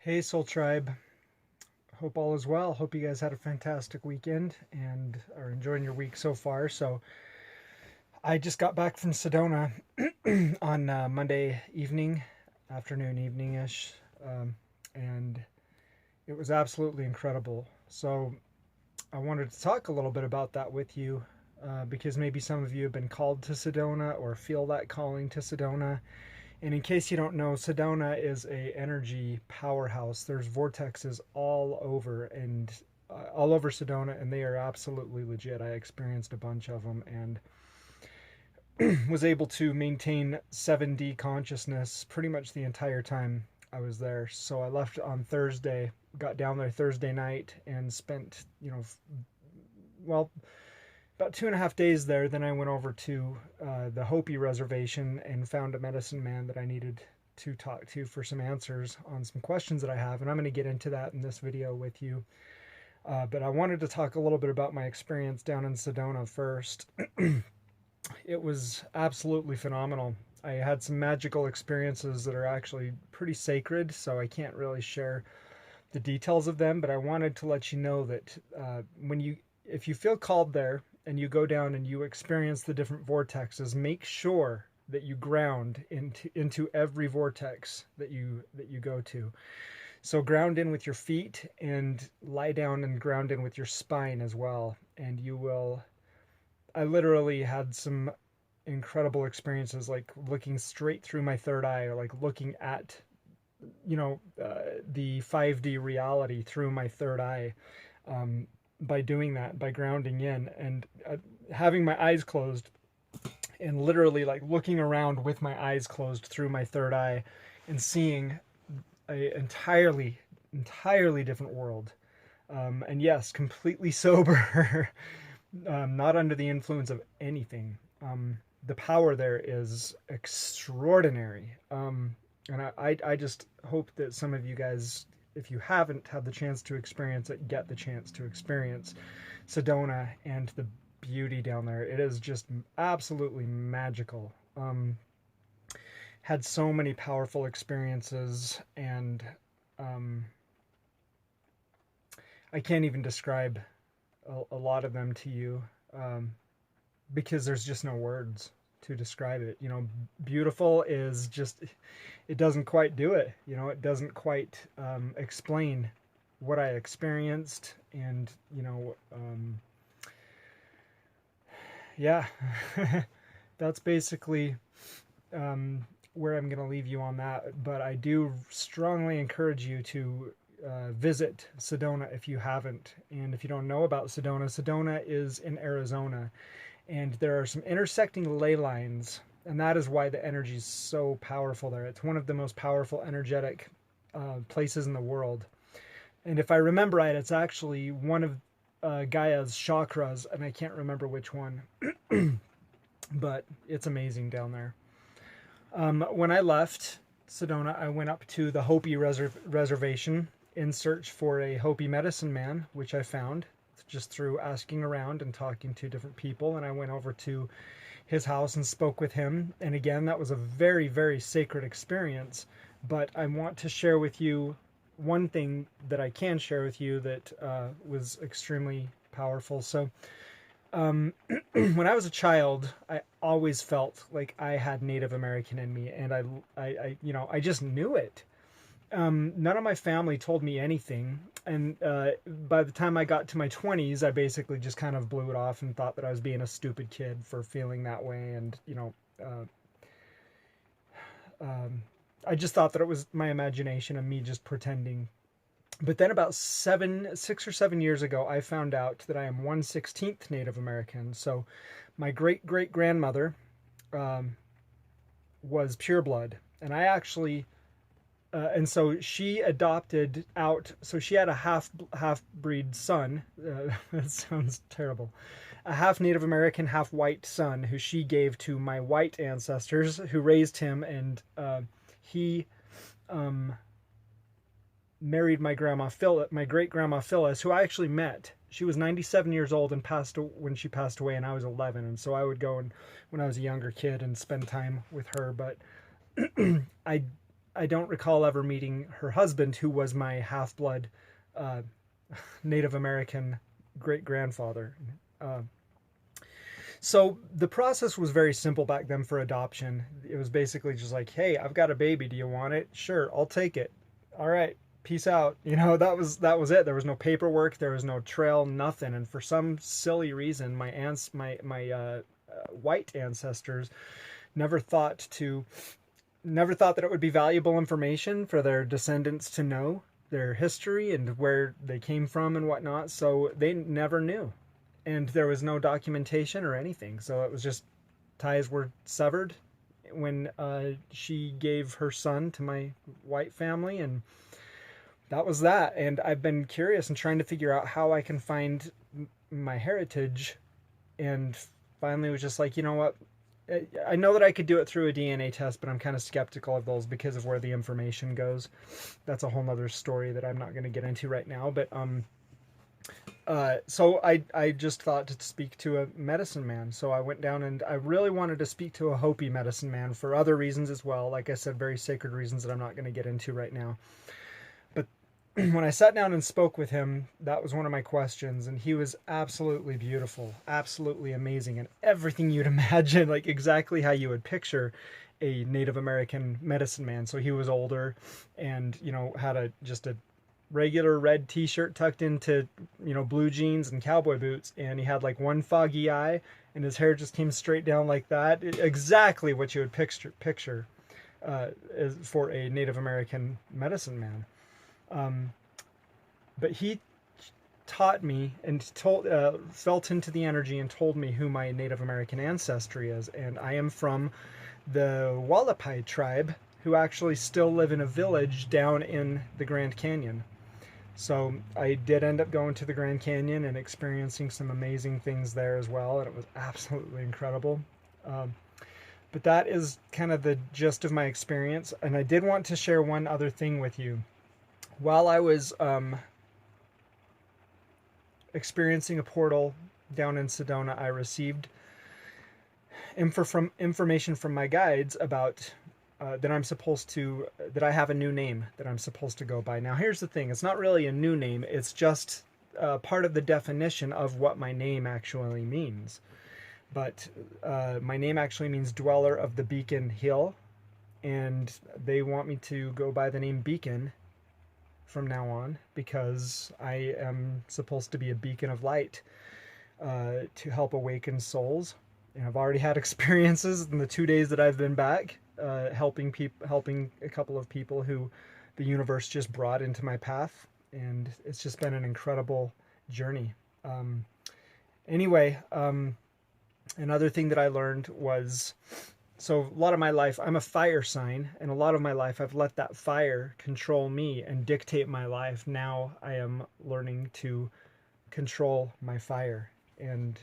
Hey, Soul Tribe. Hope all is well. Hope you guys had a fantastic weekend and are enjoying your week so far. So, I just got back from Sedona on Monday evening, afternoon, evening ish, and it was absolutely incredible. So, I wanted to talk a little bit about that with you because maybe some of you have been called to Sedona or feel that calling to Sedona. And in case you don't know, Sedona is a energy powerhouse. There's vortexes all over Sedona, and they are absolutely legit. I experienced a bunch of them and was able to maintain 7D consciousness pretty much the entire time I was there. So I left on Thursday, got down there Thursday night, and spent well, about 2.5 days there. Then I went over to the Hopi reservation and found a medicine man that I needed to talk to for some answers on some questions that I have. And I'm going to get into that in this video with you. But I wanted to talk a little bit about my experience down in Sedona first. It was absolutely phenomenal. I had some magical experiences that are actually pretty sacred, so I can't really share the details of them, but I wanted to let you know that if you feel called there and you go down and you experience the different vortexes, make sure that you ground into every vortex that you go to. So ground in with your feet and lie down and ground in with your spine as well, and you will. I literally had some incredible experiences, like looking straight through my third eye, or like looking at the 5D reality through my third eye, by doing that, by grounding in and having my eyes closed and literally like looking around with my eyes closed through my third eye and seeing a entirely different world. And yes, completely sober, not under the influence of anything. The power there is extraordinary. And I just hope that some of you guys, if you haven't had the chance to experience it, get the chance to experience Sedona and the beauty down there. It is just absolutely magical. Had so many powerful experiences, and I can't even describe a lot of them to you, because there's just no words to describe it. Beautiful is just, it doesn't quite do it. It doesn't quite explain what I experienced. And, yeah, that's basically where I'm going to leave you on that. But I do strongly encourage you to visit Sedona if you haven't. And if you don't know about Sedona, Sedona is in Arizona. And there are some intersecting ley lines, and that is why the energy is so powerful there. It's one of the most powerful energetic places in the world. And if I remember right, it's actually one of Gaia's chakras, and I can't remember which one. But it's amazing down there. When I left Sedona, I went up to the Hopi reservation in search for a Hopi medicine man, which I found just through asking around and talking to different people. And I went over to his house and spoke with him. And again, that was a very, very sacred experience. But I want to share with you one thing that I can share with you that was extremely powerful. So when I was a child, I always felt like I had Native American in me, and I just knew it. None of my family told me anything, and by the time I got to my 20s, I basically just kind of blew it off and thought that I was being a stupid kid for feeling that way. And I just thought that it was my imagination and me just pretending. But then about 6 or 7 years ago, I found out that I am 1/16th Native American. So my great-great-grandmother was pureblood, and I actually and so she adopted out. So she had a half breed son. That sounds terrible. A half Native American, half white son, who she gave to my white ancestors, who raised him, and he married my great grandma Phyllis, who I actually met. She was 97 years old and passed when she passed away, and I was 11. And so I would go when I was a younger kid and spend time with her. But I I don't recall ever meeting her husband, who was my half-blood uh, Native American great-grandfather. Uh, so the process was very simple back then for adoption. It was basically just like, hey, I've got a baby. Do you want it? Sure, I'll take it. All right, peace out. That was it. There was no paperwork. There was no trail. Nothing. And for some silly reason, my white ancestors never thought to never thought that it would be valuable information for their descendants to know their history and where they came from and whatnot. So they never knew. And there was no documentation or anything. So it was just ties were severed when she gave her son to my white family. And that was that. And I've been curious and trying to figure out how I can find my heritage. And finally was just like, you know what? I know that I could do it through a DNA test, but I'm kind of skeptical of those because of where the information goes. That's a whole nother story that I'm not going to get into right now. But so I just thought to speak to a medicine man. So I went down and I really wanted to speak to a Hopi medicine man for other reasons as well. Like I said, very sacred reasons that I'm not going to get into right now. But when I sat down and spoke with him, that was one of my questions, and he was absolutely beautiful, absolutely amazing, and everything you'd imagine, like exactly how you would picture a Native American medicine man. So he was older and, had just a regular red t-shirt tucked into, blue jeans and cowboy boots, and he had like one foggy eye, and his hair just came straight down like that. Exactly what you would picture for a Native American medicine man. But he taught me and felt into the energy and told me who my Native American ancestry is. And I am from the Wallapai tribe, who actually still live in a village down in the Grand Canyon. So I did end up going to the Grand Canyon and experiencing some amazing things there as well. And it was absolutely incredible. But that is kind of the gist of my experience. And I did want to share one other thing with you. While I was experiencing a portal down in Sedona, I received information from my guides about that I have a new name that I'm supposed to go by. Now, here's the thing. It's not really a new name. It's just part of the definition of what my name actually means. But my name actually means dweller of the Beacon Hill, and they want me to go by the name Beacon from now on, because I am supposed to be a beacon of light to help awaken souls. And I've already had experiences in the 2 days that I've been back, helping a couple of people who the universe just brought into my path, and it's just been an incredible journey. Anyway, another thing that I learned was, so a lot of my life, I'm a fire sign, and a lot of my life I've let that fire control me and dictate my life. Now I am learning to control my fire, and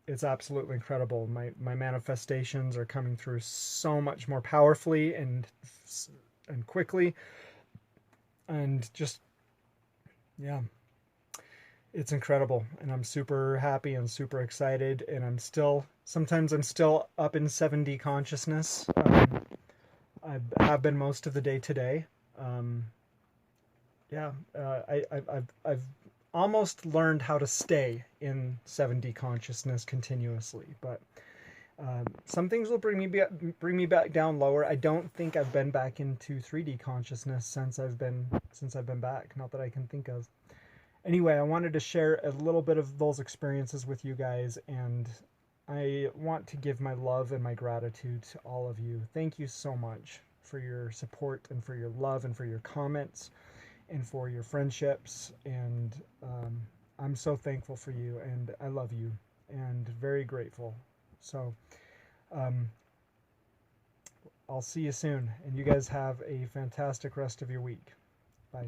it's absolutely incredible. My manifestations are coming through so much more powerfully and quickly, and just, yeah, it's incredible. And I'm super happy and super excited, and sometimes I'm still up in 7D consciousness. I have been most of the day today. I've almost learned how to stay in 7D consciousness continuously, but some things will bring me back down lower. I don't think I've been back into 3D consciousness since I've been back, not that I can think of. Anyway, I wanted to share a little bit of those experiences with you guys, and I want to give my love and my gratitude to all of you. Thank you so much for your support and for your love and for your comments and for your friendships. And I'm so thankful for you, and I love you, and very grateful. So I'll see you soon, and you guys have a fantastic rest of your week. Bye.